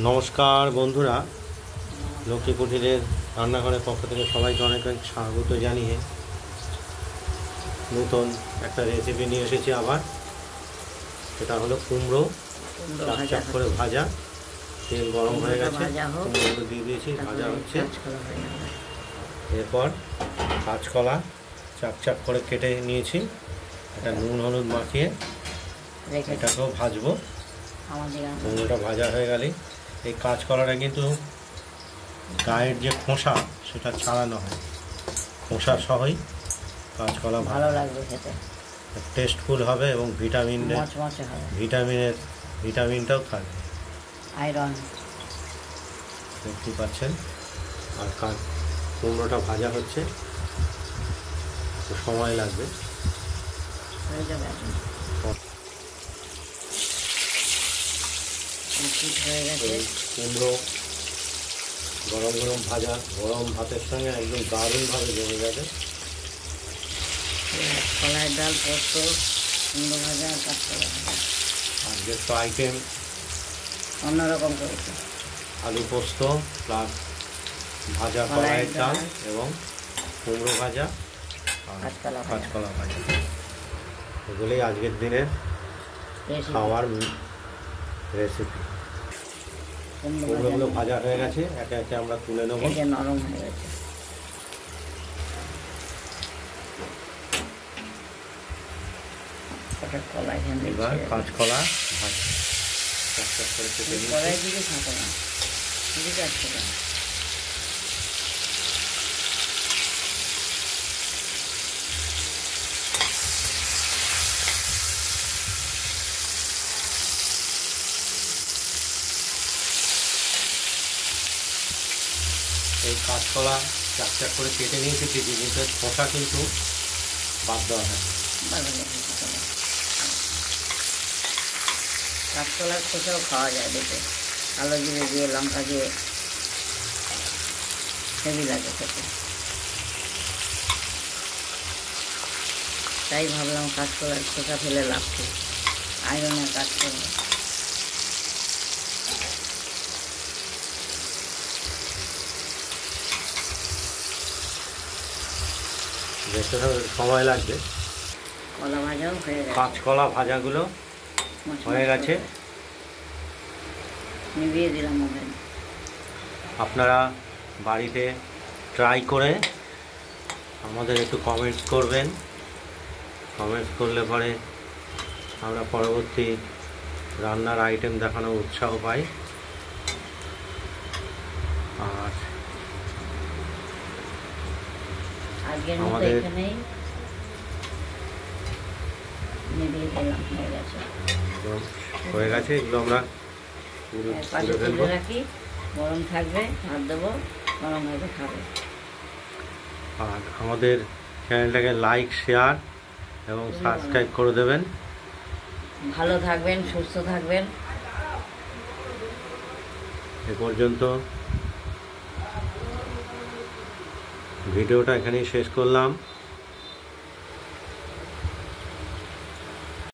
নমস্কার বন্ধুরা, লক্ষ্মী কুটিরের রান্নাঘরের পক্ষ থেকে সবাইকে অনেক অনেক স্বাগত জানিয়ে নতুন একটা রেসিপি নিয়ে এসেছি আবার। সেটা হলো কুমড়ো চাপ করে ভাজা। তেল গরম হয়ে গেছে, কুমড়োগুলো দিয়ে দিয়েছি, ভাজা হচ্ছে। এরপর কাঁচকলা চাপ করে কেটে নিয়েছি, এটা নুন হলুদ মাখিয়ে এটাকেও ভাজবো। কুমড়োটা ভাজা হয়ে গেলে এই কাঁচকলাটা কিন্তু গায়ের যে খোসা সেটা ছাড়ানো হয়, খোসা সহই কাঁচকলা ভালো লাগবে খেতে, টেস্টফুল হবে এবং ভিটামিনটাও থাকবে, আয়রন। দেখতে পাচ্ছেন। আর কুমড়োটা ভাজা হচ্ছে, সময় লাগবে। কুমড়ো গরম গরম ভাজা গরম ভাতের সঙ্গে একদম দারুণভাবে জমে যাবে। কলাই ডাল, পোস্ত, কুমড়ো ভাজা আর কাঁচকলা ভাজা। আজকে তো আইটেম অন্যরকম করেছে, আলু পোস্ত প্লাস ভাজা কলাইয়ের ডাল এবং কুমড়ো ভাজা আর কাঁচকলা ভাজা। এগুলোই আজকের দিনের খাওয়ার রেসিপি। কুমড়োগুলো ভাজা হয়ে গেছে, একে একে আমরা তুলে নেবো। নরম হয়ে গেছে। এবার কাঁচকলা ভাজা করে কেটে এই কাঁচকলা চাক করে কেটে নিয়েছি ঠিকই, কিন্তু খোসা কিন্তু বাদ দেওয়া হয়। কাঁচকলার খোসাও খাওয়া যায়, দেখে কালো জিরে দিয়ে লঙ্কা দিয়ে হেভি লাগে খেতে। তাই ভাবলাম কাঁচকলার খোসা ফেলে লাভ কি, আয়রনের কাজ করবে। দেখতে সময় লাগবে। কলা ভাজাও হয়ে গেছে, কাঁচকলা ভাজাগুলো হয়ে গেছে, নিভিয়ে দিলাম ওভেন। আপনারা বাড়িতে ট্রাই করে আমাদের একটু কমেন্টস করবেন। কমেন্টস করলে পরে আমরা পরবর্তী রান্নার আইটেম দেখানোর উৎসাহ পাই। আর আমাদের হয়ে গেছে, এগুলো আমরা রাখি, গরম থাকবে, ভাত দেবো, গরম ভাবে খাবে। আর আমাদের চ্যানেলটাকে লাইক, শেয়ার এবং সাবস্ক্রাইব করে দেবেন। ভালো থাকবেন, সুস্থ থাকবেন। এ পর্যন্ত ভিডিওটা এখানেই শেষ করলাম।